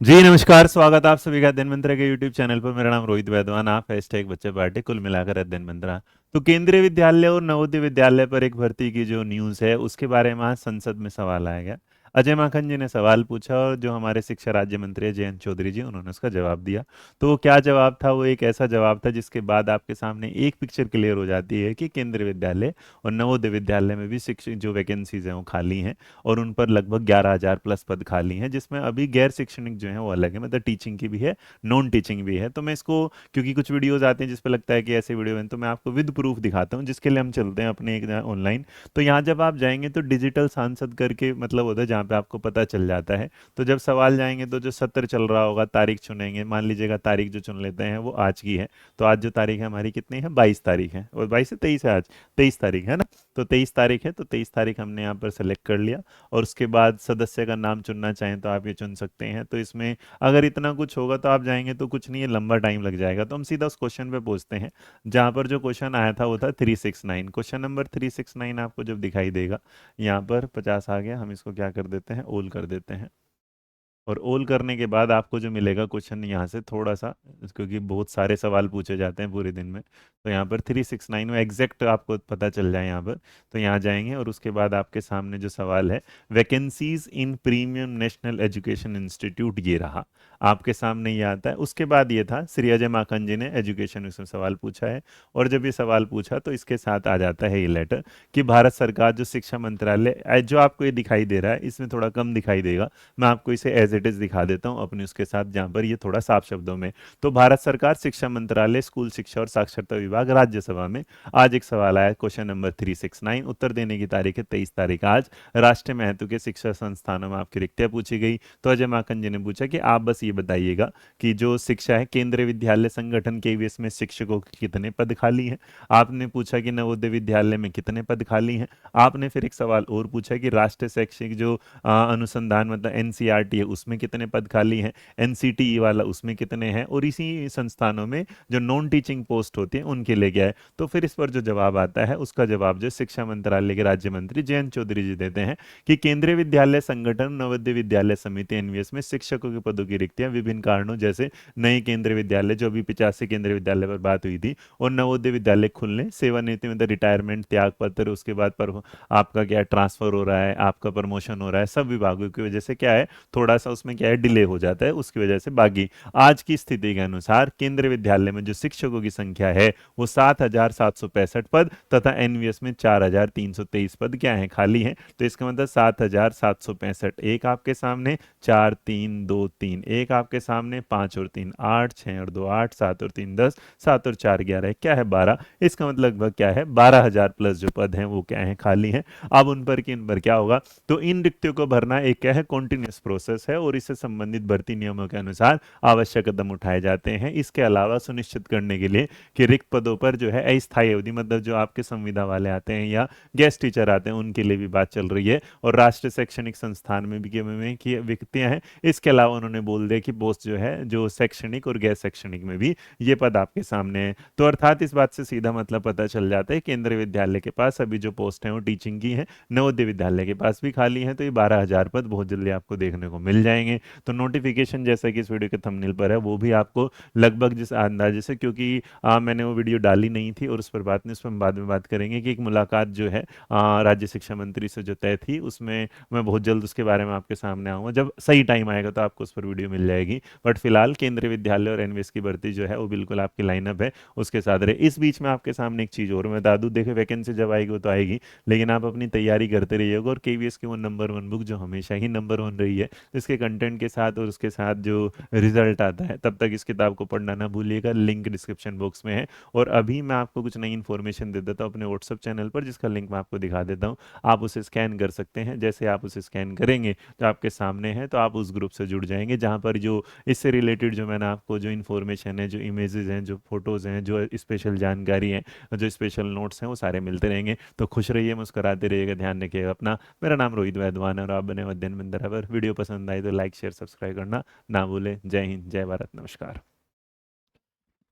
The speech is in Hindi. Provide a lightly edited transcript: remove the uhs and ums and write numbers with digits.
जी नमस्कार, स्वागत आप सभी का अध्ययन मंत्रा के यूट्यूब चैनल पर। मेरा नाम रोहित वैद्वान, आप हैशटैग बच्चे पार्टी कुल मिलाकर अध्ययन मंत्रा। तो केंद्रीय विद्यालय और नवोदय विद्यालय पर एक भर्ती की जो न्यूज़ है उसके बारे में आज संसद में सवाल आया गया। अजय माखन जी ने सवाल पूछा और जो हमारे शिक्षा राज्य मंत्री है जयंत चौधरी जी, उन्होंने उसका जवाब दिया। तो वो क्या जवाब था? वो एक ऐसा जवाब था जिसके बाद आपके सामने एक पिक्चर क्लियर हो जाती है कि केंद्रीय विद्यालय और नवोदय विद्यालय में भी शिक्षक जो वैकेंसीज हैं वो खाली हैं और उन पर लगभग 11,000 प्लस पद खाली हैं, जिसमें अभी गैर शैक्षणिक जो है वो अलग है, मतलब टीचिंग की भी है, नॉन टीचिंग भी है। तो मैं इसको, क्योंकि कुछ वीडियोस आते हैं जिस पे लगता है कि ऐसे वीडियो हैं, तो मैं आपको विद प्रूफ दिखाता हूँ, जिसके लिए हम चलते हैं अपने एक ऑनलाइन। तो यहाँ जब आप जाएंगे तो डिजिटल सांसद करके मतलब होता है जहाँ पे आपको पता चल जाता है। तो जब सवाल जाएंगे तो जो सत्र चल रहा होगा, तारीख चुनेंगे, मान लीजिएगा तारीख जो चुन लेते हैं वो आज की है। तो आज जो तारीख है हमारी कितनी है? 22 तारीख है, और 22 से 23 है आज, 23 तारीख है ना। तो 23 तारीख है, तो 23 तारीख हमने यहाँ पर सेलेक्ट कर लिया। और उसके बाद सदस्य का नाम चुनना चाहें तो आप ये चुन सकते हैं। तो इसमें अगर इतना कुछ होगा तो आप जाएंगे तो कुछ नहीं है, लंबा टाइम लग जाएगा। तो हम सीधा उस क्वेश्चन पे पहुंचते हैं जहाँ पर जो क्वेश्चन आया था वो था 369। क्वेश्चन नंबर 369 आपको जब दिखाई देगा, यहाँ पर 50 आ गया, हम इसको क्या कर देते हैं, ओल कर देते हैं। और ओल करने के बाद आपको जो मिलेगा क्वेश्चन यहाँ से थोड़ा सा, क्योंकि बहुत सारे सवाल पूछे जाते हैं पूरे दिन में, तो यहाँ पर 369 में एग्जैक्ट आपको पता चल जाए यहाँ पर। तो यहाँ जाएंगे और उसके बाद आपके सामने जो सवाल है, vacancies in premium national education institute, ये रहा आपके सामने, ये आता है। उसके बाद ये था श्री अजय माकन जी ने एजुकेशन उसमें सवाल पूछा है। और जब ये सवाल पूछा तो इसके साथ आ जाता है ये लेटर कि भारत सरकार जो शिक्षा मंत्रालय, जो आपको ये दिखाई दे रहा है, इसमें थोड़ा कम दिखाई देगा, मैं आपको इसे एज इट इज दिखा देता हूँ अपने उसके साथ, जहाँ पर ये थोड़ा साफ शब्दों में। तो भारत सरकार शिक्षा मंत्रालय स्कूल शिक्षा और साक्षरता विभाग राज्यसभा में आज एक सवाल आया, क्वेश्चन नंबर 369। उत्तर देने की तारीख है 23 तारीख आज। राष्ट्रीय महत्व के शिक्षा संस्थानों में आपकी रिक्तियां पूछी गई। तो अजय माकन जी ने पूछा कि आप बस ये बताइएगा कि जो शिक्षा है, केंद्रीय विद्यालय संगठन केवीएस में शिक्षकों के कितने पद खाली हैं। आपने पूछा कि नवोदय विद्यालय में कितने पद खाली हैं। आपने फिर एक सवाल और पूछा कि राष्ट्रीय शैक्षिक जो अनुसंधान मतलब एनसीईआरटी है उसमें कितने पद खाली हैं, एनसीटीई वाला उसमें कितने हैं, और इसी संस्थानों में जो नॉन टीचिंग पोस्ट होती है उनके लिए क्या है। तो फिर इस पर जो जवाब आता है उसका जवाब जो शिक्षा मंत्रालय के राज्य मंत्री जयंत चौधरी जी देते हैं कि केंद्रीय विद्यालय संगठन नवोदय विद्यालय समिति एनवीएस में शिक्षकों के पदों की रिक्तियां विभिन्न कारणों, जैसे नए केंद्रीय विद्यालय, जो अभी 85 केंद्रीय विद्यालय पर बात हुई थी, और नवोदय विद्यालय खुलने, सेवानिवृत्ति मतलब रिटायरमेंट, त्याग पत्र, उसके बाद पर आपका क्या ट्रांसफर हो रहा है, आपका प्रमोशन हो रहा है, सब विभागों की वजह से क्या है, थोड़ा सा उसमें क्या है डिले हो जाता है, उसकी वजह से बाकी आज की स्थिति के अनुसार केंद्रीय विद्यालय में जो शिक्षकों की संख्या है वो 7,765 पद तथा एनवीएस में 4,323 पद क्या है, खाली हैं। तो इसका मतलब 7,765, एक आपके सामने, 4, 3, 2, 3, एक आपके सामने, 5 और 3 8, 6 और 2 8, 7 और 3 10, 7 और 4 11, क्या है 12। इसका मतलब लगभग क्या है 12,000 प्लस जो पद हैं वो क्या है, खाली हैं। अब उन पर कि इन पर क्या होगा, तो इन रिक्तियों को भरना एक क्या है, कॉन्टिन्यूस प्रोसेस है, और इससे संबंधित भर्ती नियमों के अनुसार आवश्यक कदम उठाए जाते हैं। इसके अलावा सुनिश्चित करने के लिए कि रिक्त पदों पर जो है अस्थायी अवधि, मतलब जो आपके संविदा वाले आते हैं या गेस्ट टीचर आते हैं, उनके लिए भी बात चल रही है। और राष्ट्रीय शैक्षणिक संस्थान में भी की रिक्तियां हैं। इसके अलावा उन्होंने बोल दिया कि पोस्ट जो है जो शैक्षणिक और गैर शैक्षणिक में भी ये पद आपके सामने है। तो अर्थात इस बात से सीधा मतलब पता चल जाता है केंद्रीय विद्यालय के पास अभी जो पोस्ट है वो टीचिंग की है, नवोदय विद्यालय के पास भी खाली है। तो ये 12,000 पद बहुत जल्दी आपको देखने को मिल जाएंगे। तो नोटिफिकेशन जैसा कि इस वीडियो के थंबनेल पर है वो भी आपको लगभग जिस अंदाजे से, क्योंकि मैंने वो वीडियो डाली नहीं थी और उस पर बात नहीं, उस पर हम बाद में बात करेंगे कि एक मुलाकात जो है राज्य शिक्षा मंत्री से जो तय थी, उसमें मैं बहुत जल्द उसके बारे में आपके सामने आऊँगा। जब सही टाइम आएगा तो आपको उस पर वीडियो मिल जाएगी। बट फिलहाल केंद्रीय विद्यालय और एनवीएस की भर्ती जो है वो बिल्कुल आपकी लाइनअप है, उसके साथ रहे। इस बीच में आपके सामने एक चीज़ और मैं बता दूं, देखिए वैकेंसी जब आएगी वो तो आएगी, लेकिन आप अपनी तैयारी करते रहिएगा। और केवीएस की वो नंबर 1 बुक जो हमेशा ही नंबर 1 रही है, इसके कंटेंट के साथ और उसके साथ जो रिजल्ट आता है, तब तक इस किताब को पढ़ना ना भूलिएगा। लिंक डिस्क्रिप्शन बॉक्स में है। और अभी मैं आपको कुछ नई इन्फॉर्मेशन दे देता हूँ अपने व्हाट्सअप चैनल पर, जिसका लिंक मैं आपको दिखा देता हूँ। आप उसे स्कैन कर सकते हैं। जैसे आप उसे स्कैन करेंगे तो आपके सामने है, तो आप उस ग्रुप से जुड़ जाएंगे जहाँ पर जो इससे रिलेटेड जो मैंने आपको जो इन्फॉर्मेशन है, जो इमेजेस हैं, जो फोटोज़ हैं, जो स्पेशल जानकारी है, जो स्पेशल नोट्स हैं, वो सारे मिलते रहेंगे। तो खुश रहिए, मुस्कुराते रहिएगा, ध्यान रखिएगा अपना। मेरा नाम रोहित वैद्वान है और आप बने अध्ययन मंदिर पर। वीडियो पसंद आए तो लाइक शेयर सब्सक्राइब करना ना भूलें। जय हिंद, जय भारत, नमस्कार।